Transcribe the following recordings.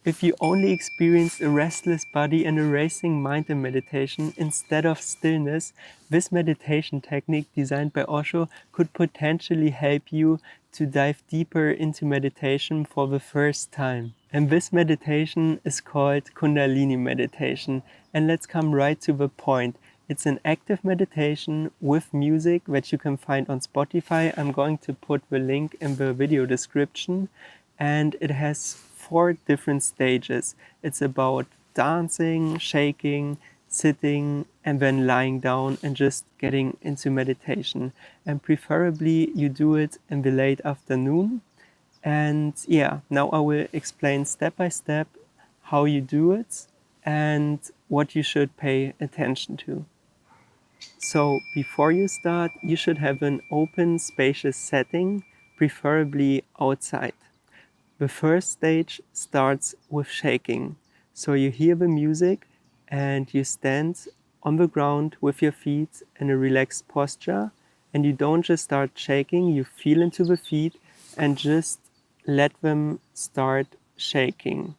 If you only experienced a restless body and a racing mind in meditation instead of stillness, this meditation technique designed by Osho could potentially help you to dive deeper into meditation for the first time. And this meditation is called Kundalini Meditation. And let's come right to the point. It's an active meditation with music that you can find on Spotify. I'm going to put the link in the video description. And it has 4 different stages. It's about dancing, shaking, sitting, and then lying down and just getting into meditation. And preferably you do it in the late afternoon. And yeah, now I will explain step by step how you do it and what you should pay attention to. So before you start, you should have an open, spacious setting, preferably outside. The first stage starts with shaking. So you hear the music and you stand on the ground with your feet in a relaxed posture, and you don't just start shaking, you feel into the feet and just let them start shaking.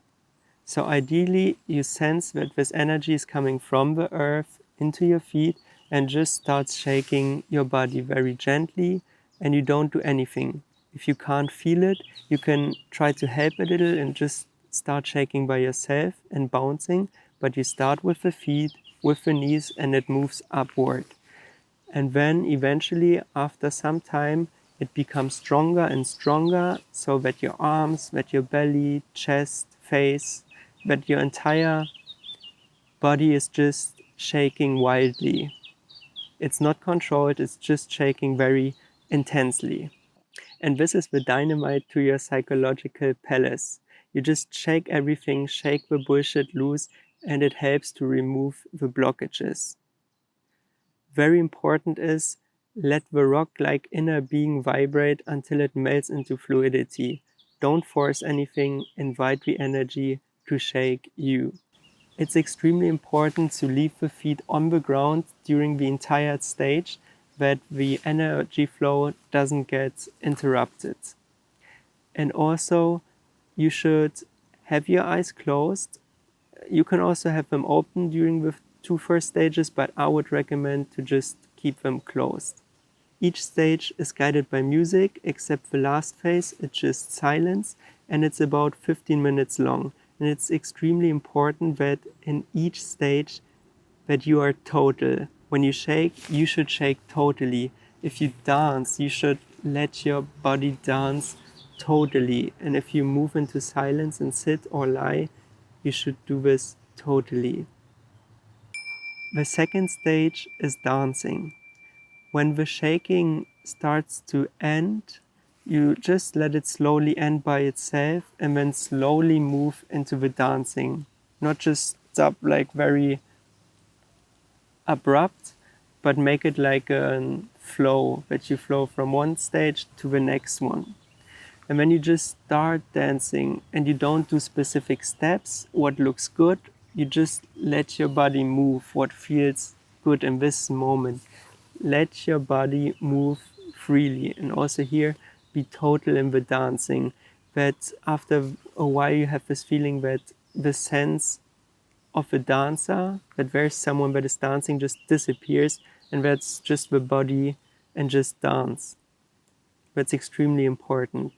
So ideally you sense that this energy is coming from the earth into your feet and just starts shaking your body very gently, and you don't do anything. If you can't feel it, you can try to help a little and just start shaking by yourself and bouncing, but you start with the feet, with the knees, and it moves upward. And then eventually, after some time, it becomes stronger and stronger, so that your arms, that your belly, chest, face, that your entire body is just shaking wildly. It's not controlled, it's just shaking very intensely. And this is the dynamite to your psychological palace. You just shake everything, shake the bullshit loose, and it helps to remove the blockages. Very important is, let the rock-like inner being vibrate until it melts into fluidity. Don't force anything, invite the energy to shake you. It's extremely important to leave the feet on the ground during the entire stage, that the energy flow doesn't get interrupted. And also, you should have your eyes closed. You can also have them open during the 2 first stages, but I would recommend to just keep them closed. Each stage is guided by music, except the last phase, it's just silence, and it's about 15 minutes long. And it's extremely important that in each stage that you are total. When you shake, you should shake totally. If you dance, you should let your body dance totally. And if you move into silence and sit or lie, you should do this totally. The second stage is dancing. When the shaking starts to end, you just let it slowly end by itself and then slowly move into the dancing. Not just stop like very abrupt, but make it like a flow, that you flow from one stage to the next one. And when you just start dancing and you don't do specific steps, what looks good, you just let your body move, what feels good in this moment. Let your body move freely. And also here, be total in the dancing. That after a while you have this feeling that the sense of a dancer, that there's someone that is dancing, just disappears, and that's just the body and just dance. That's extremely important.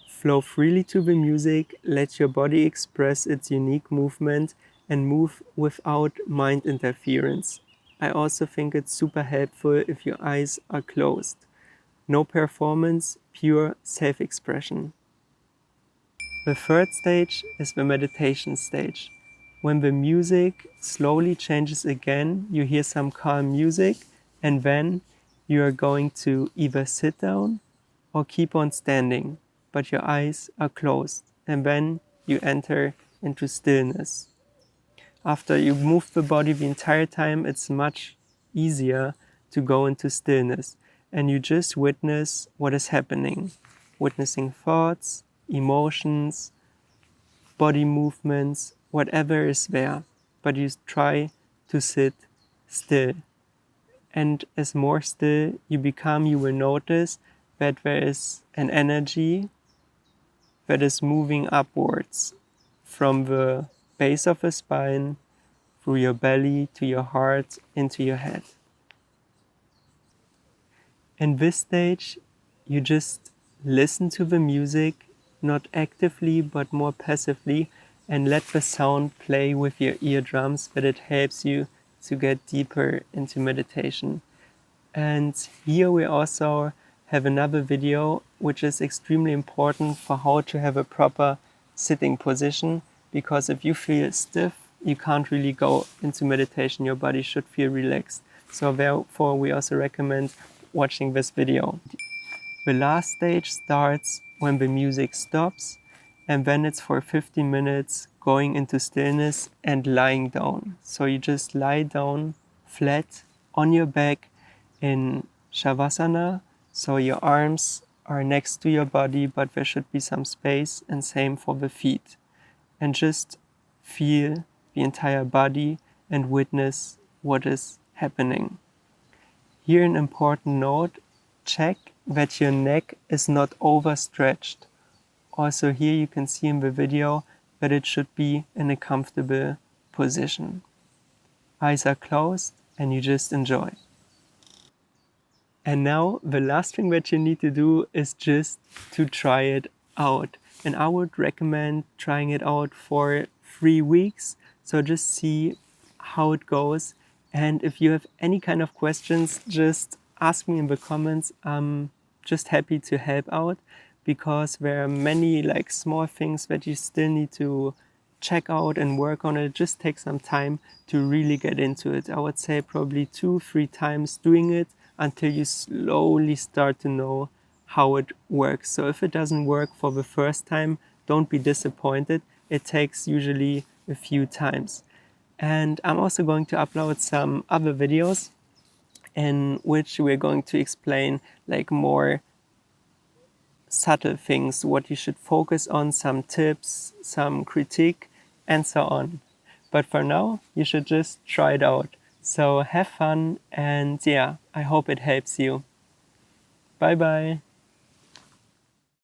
Flow freely to the music, let your body express its unique movement, and move without mind interference. I also think it's super helpful if your eyes are closed. No performance, pure self-expression. The third stage is the meditation stage. When the music slowly changes again, you hear some calm music, and then you are going to either sit down or keep on standing, but your eyes are closed, and then you enter into stillness. After you move the body the entire time, it's much easier to go into stillness, and you just witness what is happening, witnessing thoughts, emotions, body movements, whatever is there, but you try to sit still. And as more still you become, you will notice that there is an energy that is moving upwards from the base of the spine, through your belly, to your heart, into your head. In this stage, you just listen to the music, not actively but more passively, and let the sound play with your eardrums, but it helps you to get deeper into meditation. And here we also have another video which is extremely important for how to have a proper sitting position, because if you feel stiff, you can't really go into meditation. Your body should feel relaxed. So therefore we also recommend watching this video. The last stage starts when the music stops, and then it's for 15 minutes going into stillness and lying down. So you just lie down flat on your back in Shavasana, so your arms are next to your body, but there should be some space, and same for the feet. And just feel the entire body and witness what is happening. Here an important note, check that your neck is not overstretched. Also here you can see in the video that it should be in a comfortable position. Eyes are closed and you just enjoy. And now the last thing that you need to do is just to try it out. And I would recommend trying it out for 3 weeks. So just see how it goes. And if you have any kind of questions, just ask me in the comments. I'm just happy to help out, because there are many like small things that you still need to check out and work on. It just takes some time to really get into it. I would say probably 2-3 times doing it until you slowly start to know how it works. So if it doesn't work for the first time, don't be disappointed. It takes usually a few times. And I'm also going to upload some other videos in which we're going to explain like more subtle things, what you should focus on, some tips, some critique, and so on. But for now, you should just try it out. So have fun, and yeah, I hope it helps you. Bye bye.